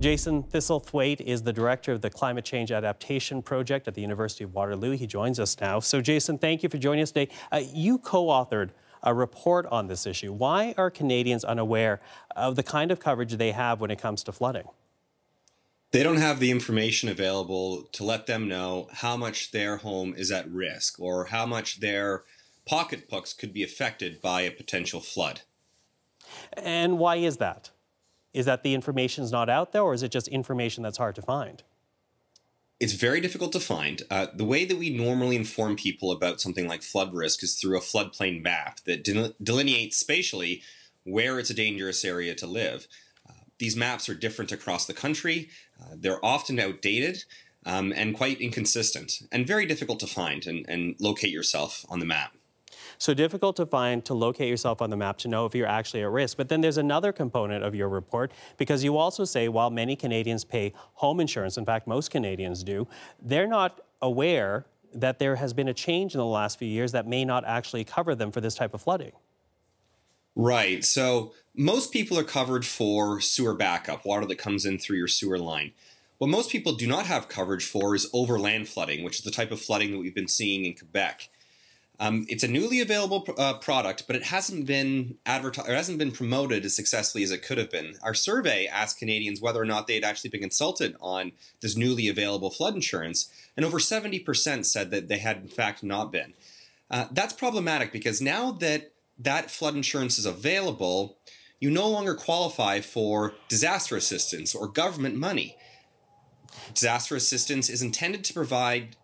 Jason Thistlethwaite is the director of the Climate Change Adaptation Project at the University of Waterloo. He joins us now. So, Jason, thank you for joining us today. You co-authored a report on this issue. Why are Canadians unaware of the kind of coverage they have when it comes to flooding? They don't have the information available to let them know how much their home is at risk or how much their pocketbooks could be affected by a potential flood. And why is that? Is that the information's not out there, or is it just information that's hard to find? It's very difficult to find. The way that we normally inform people about something like flood risk is through a floodplain map that delineates spatially where it's a dangerous area to live. These maps are different across the country. They're often outdated and quite inconsistent and very difficult to find and locate yourself on the map. So difficult to find, to locate yourself on the map to know if you're actually at risk. But then there's another component of your report, because you also say while many Canadians pay home insurance, in fact, most Canadians do, they're not aware that there has been a change in the last few years that may not actually cover them for this type of flooding. Right. So most people are covered for sewer backup, water that comes in through your sewer line. What most people do not have coverage for is overland flooding, which is the type of flooding that we've been seeing in Quebec. It's a newly available product, but it hasn't been advertised or hasn't been promoted as successfully as it could have been. Our survey asked Canadians whether or not they had actually been consulted on this newly available flood insurance, and over 70% said that they had in fact not been. That's problematic because now that that flood insurance is available, you no longer qualify for disaster assistance or government money. Disaster assistance is intended to provide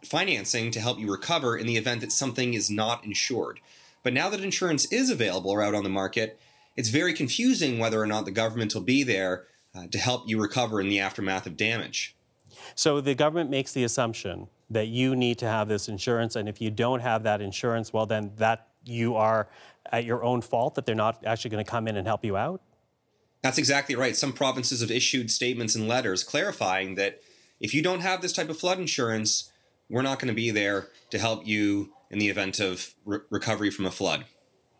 financing to help you recover in the event that something is not insured. But now that insurance is available or out on the market, it's very confusing whether or not the government will be there to help you recover in the aftermath of damage. So the government makes the assumption that you need to have this insurance, and if you don't have that insurance, well, then that you are at your own fault, that they're not actually going to come in and help you out? That's exactly right. Some provinces have issued statements and letters clarifying that if you don't have this type of flood insurance, we're not going to be there to help you in the event of recovery from a flood.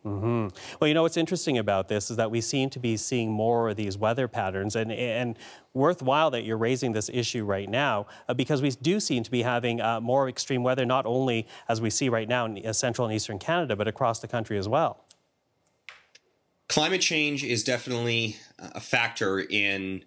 Mm-hmm. Well, you know, what's interesting about this is that we seem to be seeing more of these weather patterns, and worthwhile that you're raising this issue right now, because we do seem to be having more extreme weather, not only as we see right now in central and eastern Canada, but across the country as well. Climate change is definitely a factor in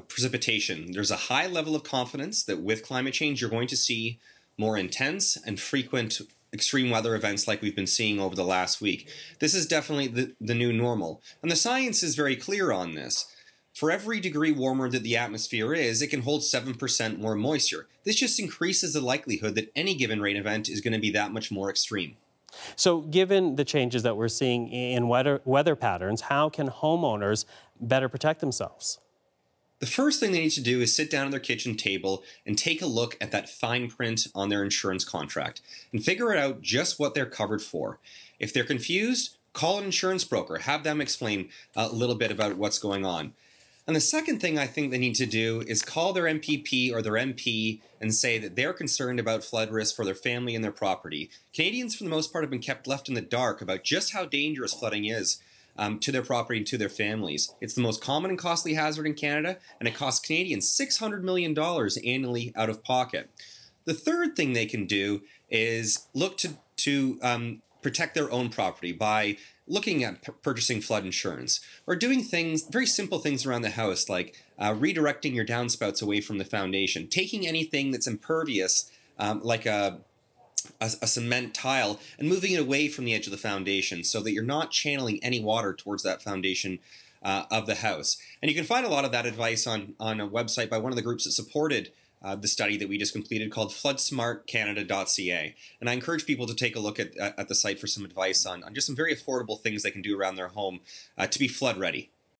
precipitation. There's a high level of confidence that with climate change, you're going to see more intense and frequent extreme weather events like we've been seeing over the last week. This is definitely the new normal. And the science is very clear on this. For every degree warmer that the atmosphere is, it can hold 7% more moisture. This just increases the likelihood that any given rain event is going to be that much more extreme. So given the changes that we're seeing in weather patterns, how can homeowners better protect themselves? The first thing they need to do is sit down at their kitchen table and take a look at that fine print on their insurance contract and figure out just what they're covered for. If they're confused, call an insurance broker, have them explain a little bit about what's going on. And the second thing I think they need to do is call their MPP or their MP and say that they're concerned about flood risk for their family and their property. Canadians, for the most part, have been kept left in the dark about just how dangerous flooding is to their property and to their families. It's the most common and costly hazard in Canada, and it costs Canadians $600 million annually out of pocket. The third thing they can do is look to protect their own property by looking at purchasing flood insurance or doing things, very simple things around the house, like redirecting your downspouts away from the foundation, taking anything that's impervious, like a cement tile, and moving it away from the edge of the foundation so that you're not channeling any water towards that foundation of the house. And you can find a lot of that advice on a website by one of the groups that supported the study that we just completed called floodsmartcanada.ca. And I encourage people to take a look at the site for some advice on just some very affordable things they can do around their home to be flood ready.